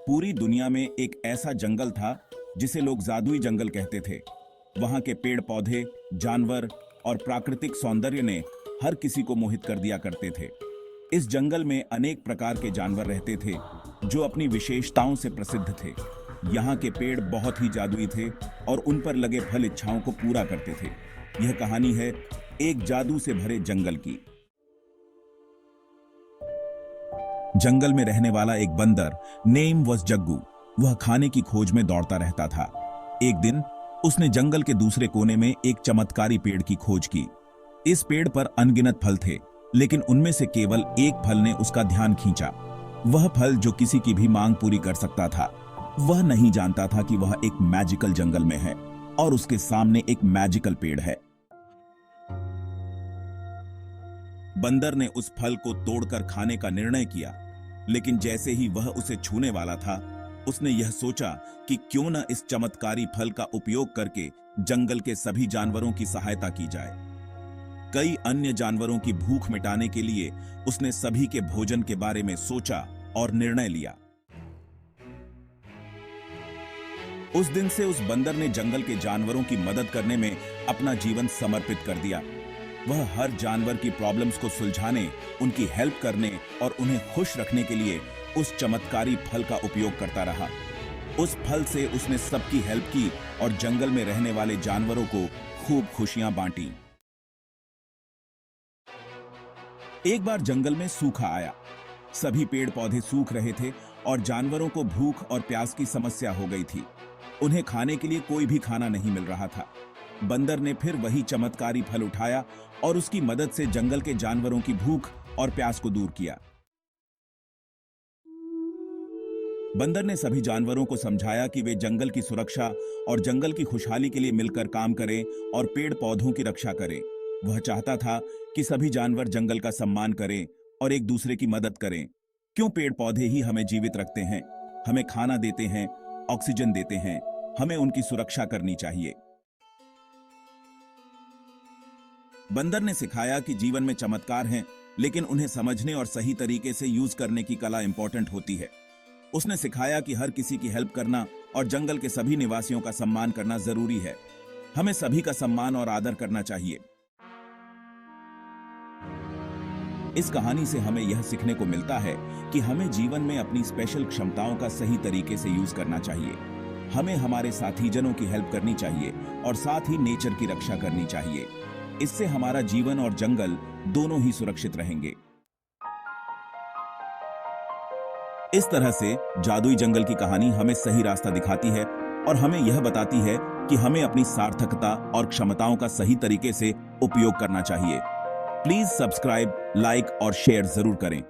पूरी दुनिया में एक ऐसा जंगल था जिसे लोग जादुई जंगल कहते थे। वहां के पेड़ पौधे, जानवर और प्राकृतिक सौंदर्य ने हर किसी को मोहित कर दिया करते थे। इस जंगल में अनेक प्रकार के जानवर रहते थे जो अपनी विशेषताओं से प्रसिद्ध थे। यहाँ के पेड़ बहुत ही जादुई थे और उन पर लगे फल इच्छाओं को पूरा करते थे। यह कहानी है एक जादू से भरे जंगल की। जंगल में रहने वाला एक बंदर नेम वॉज जग्गू। वह खाने की खोज में दौड़ता रहता था। एक दिन उसने जंगल के दूसरे कोने में एक चमत्कारी पेड़ की खोज की। इस पेड़ पर अनगिनत फल थे, लेकिन उनमें से केवल एक फल ने उसका ध्यान खींचा। वह फल जो किसी की भी मांग पूरी कर सकता था। वह नहीं जानता था कि वह एक मैजिकल जंगल में है और उसके सामने एक मैजिकल पेड़ है। बंदर ने उस फल को तोड़कर खाने का निर्णय किया, लेकिन जैसे ही वह उसे छूने वाला था, उसने यह सोचा कि क्यों न इस चमत्कारी फल का उपयोग करके जंगल के सभी जानवरों की सहायता की जाए। कई अन्य जानवरों की भूख मिटाने के लिए उसने सभी के भोजन के बारे में सोचा और निर्णय लिया। उस दिन से उस बंदर ने जंगल के जानवरों की मदद करने में अपना जीवन समर्पित कर दिया। वह हर जानवर की प्रॉब्लम्स को सुलझाने, उनकी हेल्प करने और उन्हें खुश रखने के लिए उस चमत्कारी फल का उपयोग करता रहा। उस फल से उसने सबकी हेल्प की और जंगल में रहने वाले जानवरों को खूब खुशियां बांटी। एक बार जंगल में सूखा आया। सभी पेड़ पौधे सूख रहे थे और जानवरों को भूख और प्यास की समस्या हो गई थी। उन्हें खाने के लिए कोई भी खाना नहीं मिल रहा था। बंदर ने फिर वही चमत्कारी फल उठाया और उसकी मदद से जंगल के जानवरों की भूख और प्यास को दूर किया। बंदर ने सभी जानवरों को समझाया कि वे जंगल की सुरक्षा और जंगल की खुशहाली के लिए मिलकर काम करें और पेड़ पौधों की रक्षा करें। वह चाहता था कि सभी जानवर जंगल का सम्मान करें और एक दूसरे की मदद करें। क्यों पेड़ पौधे ही हमें जीवित रखते हैं, हमें खाना देते हैं, ऑक्सीजन देते हैं, हमें उनकी सुरक्षा करनी चाहिए। बंदर ने सिखाया कि जीवन में चमत्कार हैं, लेकिन उन्हें समझने और सही तरीके से यूज करने की कला इंपॉर्टेंट होती है। उसने सिखाया कि हर किसी की हेल्प करना और जंगल के सभी निवासियों का सम्मान करना जरूरी है। हमें सभी का सम्मान और आदर करना चाहिए। इस कहानी से हमें यह सीखने को मिलता है कि हमें जीवन में अपनी स्पेशल क्षमताओं का सही तरीके से यूज करना चाहिए। हमें हमारे साथीजनों की हेल्प करनी चाहिए और साथ ही नेचर की रक्षा करनी चाहिए। इससे हमारा जीवन और जंगल दोनों ही सुरक्षित रहेंगे। इस तरह से जादुई जंगल की कहानी हमें सही रास्ता दिखाती है और हमें यह बताती है कि हमें अपनी सार्थकता और क्षमताओं का सही तरीके से उपयोग करना चाहिए। प्लीज सब्सक्राइब, लाइक और शेयर जरूर करें।